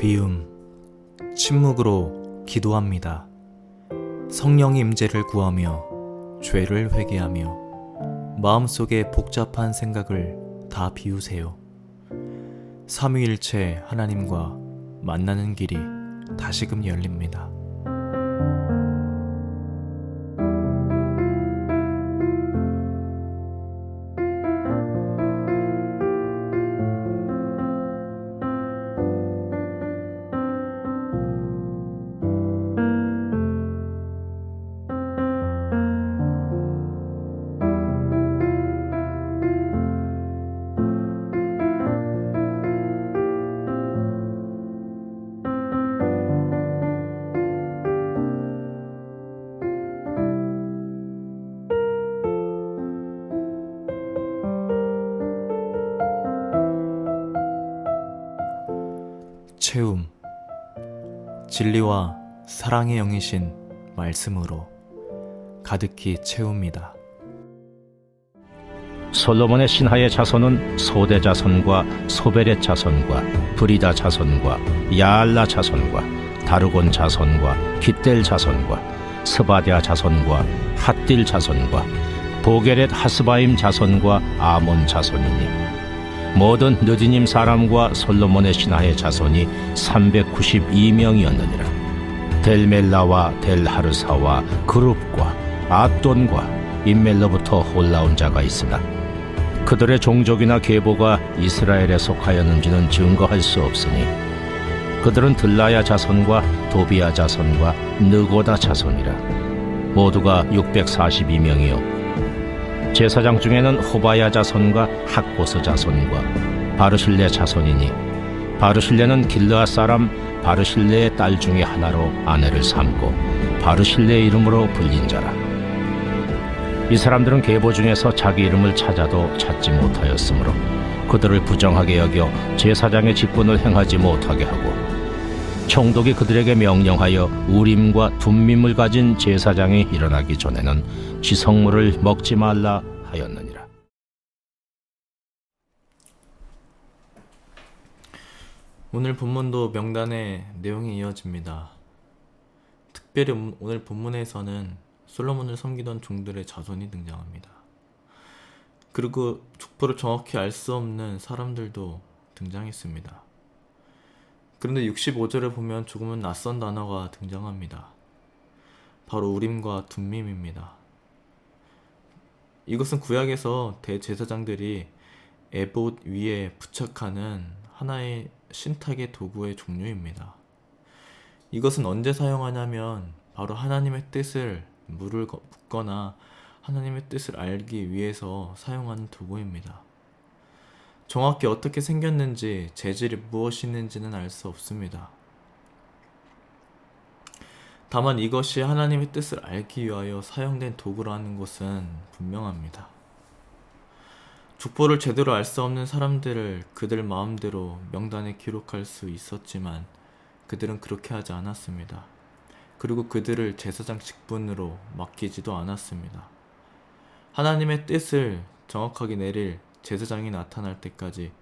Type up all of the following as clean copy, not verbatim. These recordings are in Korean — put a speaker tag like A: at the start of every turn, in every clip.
A: 비움, 침묵으로 기도합니다. 성령의 임재를 구하며 죄를 회개하며 마음속에 복잡한 생각을 다 비우세요. 삼위일체 하나님과 만나는 길이 다시금 열립니다. 채움, 진리와 사랑의 영이신 말씀으로 가득히 채웁니다.
B: 솔로몬의 신하의 자손은 소대 자손과 소베렛 자손과 브리다 자손과 야알라 자손과 다르곤 자손과 깃델 자손과 스바랴 자손과 핫딜 자손과 보게렛 하스바임 자손과 아몬 자손이니 모든 느디님 사람과 솔로몬의 신하의 자손이 392명이었느니라. 델멜라와 델하르사와 그룹과 아돈과 임멜로부터 올라온 자가 있으나 그들의 종족이나 계보가 이스라엘에 속하였는지는 증거할 수 없으니 그들은 들라야 자손과 도비야 자손과 느고다 자손이라. 모두가 642명이요 제사장 중에는 호바야 자손과 학보스 자손과 바르실레 자손이니 바르실레는 길르앗 사람 바르실레의 딸 중에 하나로 아내를 삼고 바르실레의 이름으로 불린 자라. 이 사람들은 계보 중에서 자기 이름을 찾아도 찾지 못하였으므로 그들을 부정하게 여겨 제사장의 직분을 행하지 못하게 하고 총독이 그들에게 명령하여 우림과 둠밈을 가진 제사장이 일어나기 전에는 지성물을 먹지 말라 하였느니라.
A: 오늘 본문도 명단의 내용이 이어집니다. 특별히 오늘 본문에서는 솔로몬을 섬기던 종들의 자손이 등장합니다. 그리고 족보를 정확히 알 수 없는 사람들도 등장했습니다. 그런데 65절에 보면 조금은 낯선 단어가 등장합니다. 바로 우림과 둠밈입니다. 이것은 구약에서 대제사장들이 에봇 위에 부착하는 하나의 신탁의 도구의 종류입니다. 이것은 언제 사용하냐면 바로 하나님의 뜻을 물을 붓거나 하나님의 뜻을 알기 위해서 사용하는 도구입니다. 정확히 어떻게 생겼는지 재질이 무엇이는지는 알 수 없습니다. 다만 이것이 하나님의 뜻을 알기 위하여 사용된 도구라는 것은 분명합니다. 족보를 제대로 알 수 없는 사람들을 그들 마음대로 명단에 기록할 수 있었지만 그들은 그렇게 하지 않았습니다. 그리고 그들을 제사장 직분으로 맡기지도 않았습니다. 하나님의 뜻을 정확하게 내릴 제사장이 나타날 때까지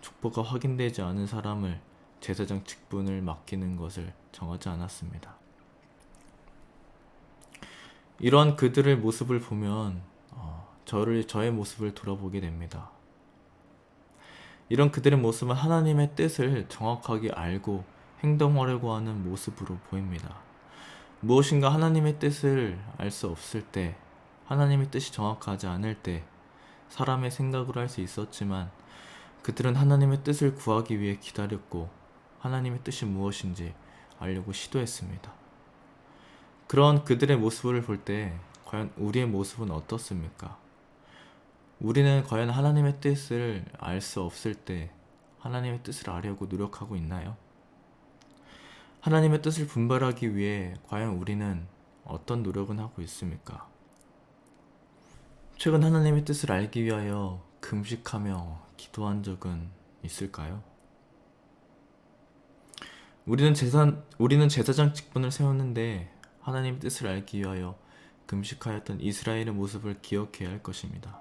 A: 족보가 확인되지 않은 사람을 제사장 직분을 맡기는 것을 정하지 않았습니다. 이러한 그들의 모습을 보면 저의 모습을 돌아보게 됩니다. 이런 그들의 모습은 하나님의 뜻을 정확하게 알고 행동하려고 하는 모습으로 보입니다. 무엇인가 하나님의 뜻을 알 수 없을 때, 하나님의 뜻이 정확하지 않을 때 사람의 생각으로 할 수 있었지만 그들은 하나님의 뜻을 구하기 위해 기다렸고 하나님의 뜻이 무엇인지 알려고 시도했습니다. 그런 그들의 모습을 볼 때 과연 우리의 모습은 어떻습니까? 우리는 과연 하나님의 뜻을 알 수 없을 때 하나님의 뜻을 알려고 노력하고 있나요? 하나님의 뜻을 분별하기 위해 과연 우리는 어떤 노력은 하고 있습니까? 최근 하나님의 뜻을 알기 위하여 금식하며 기도한 적은 있을까요? 우리는 제사장 직분을 세웠는데 하나님의 뜻을 알기 위하여 금식하였던 이스라엘의 모습을 기억해야 할 것입니다.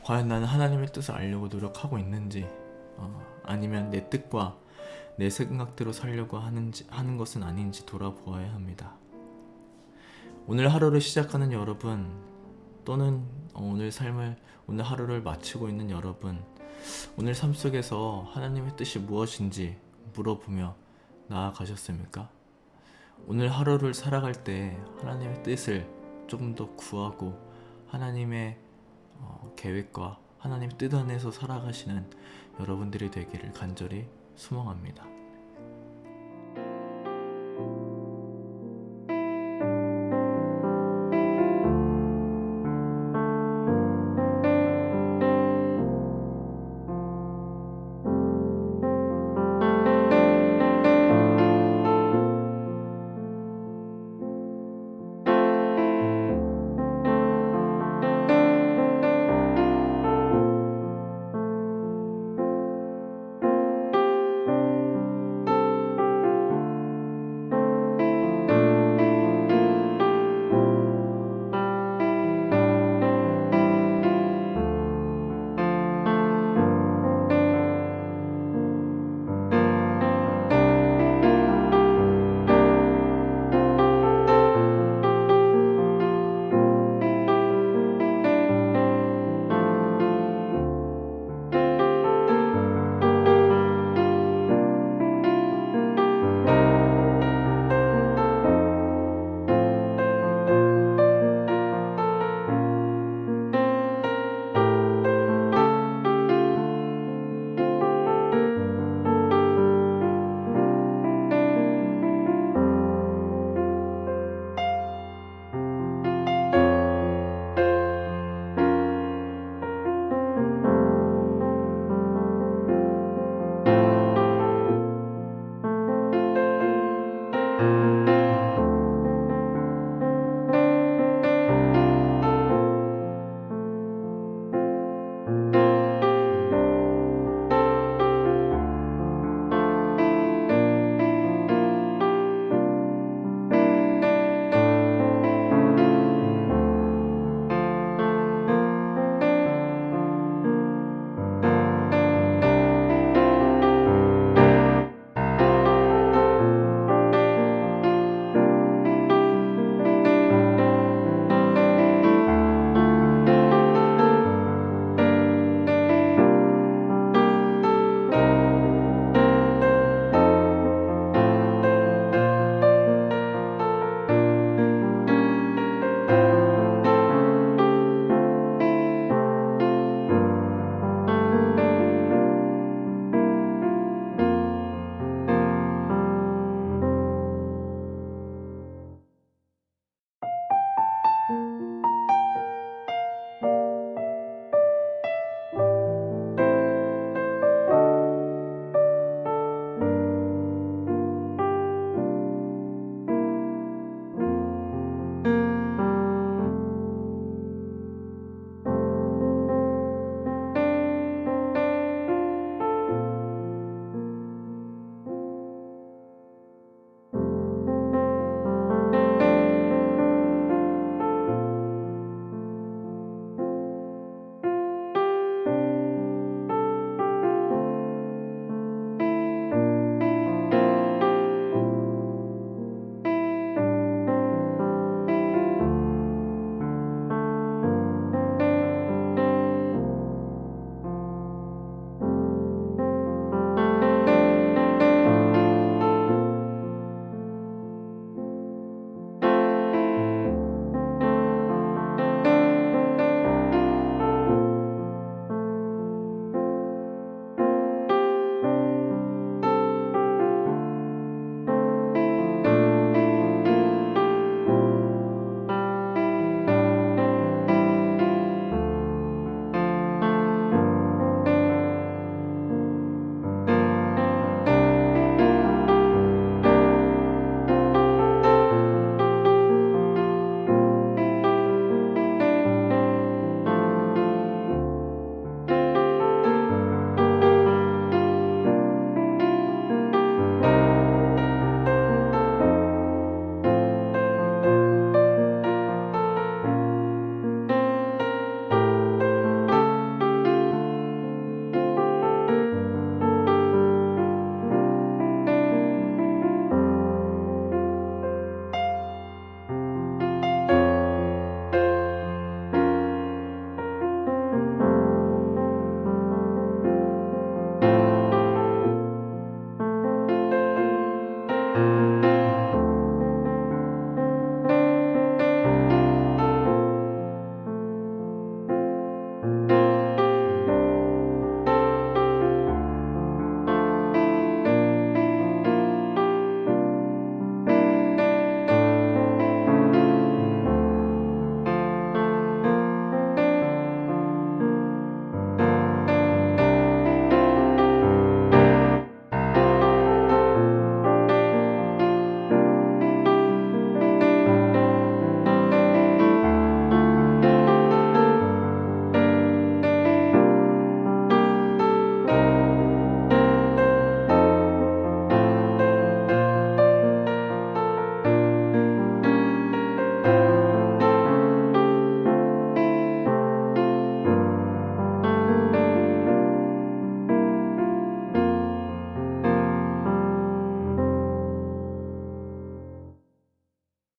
A: 과연 나는 하나님의 뜻을 알려고 노력하고 있는지 아니면 내 뜻과 내 생각대로 살려고 하는 것은 아닌지 돌아보아야 합니다. 오늘 하루를 시작하는 여러분, 또는 오늘 하루를 마치고 있는 여러분, 오늘 삶 속에서 하나님의 뜻이 무엇인지 물어보며 나아가셨습니까? 오늘 하루를 살아갈 때 하나님의 뜻을 조금 더 구하고 하나님의 계획과 하나님의 뜻 안에서 살아가시는 여러분들이 되기를 간절히 소망합니다.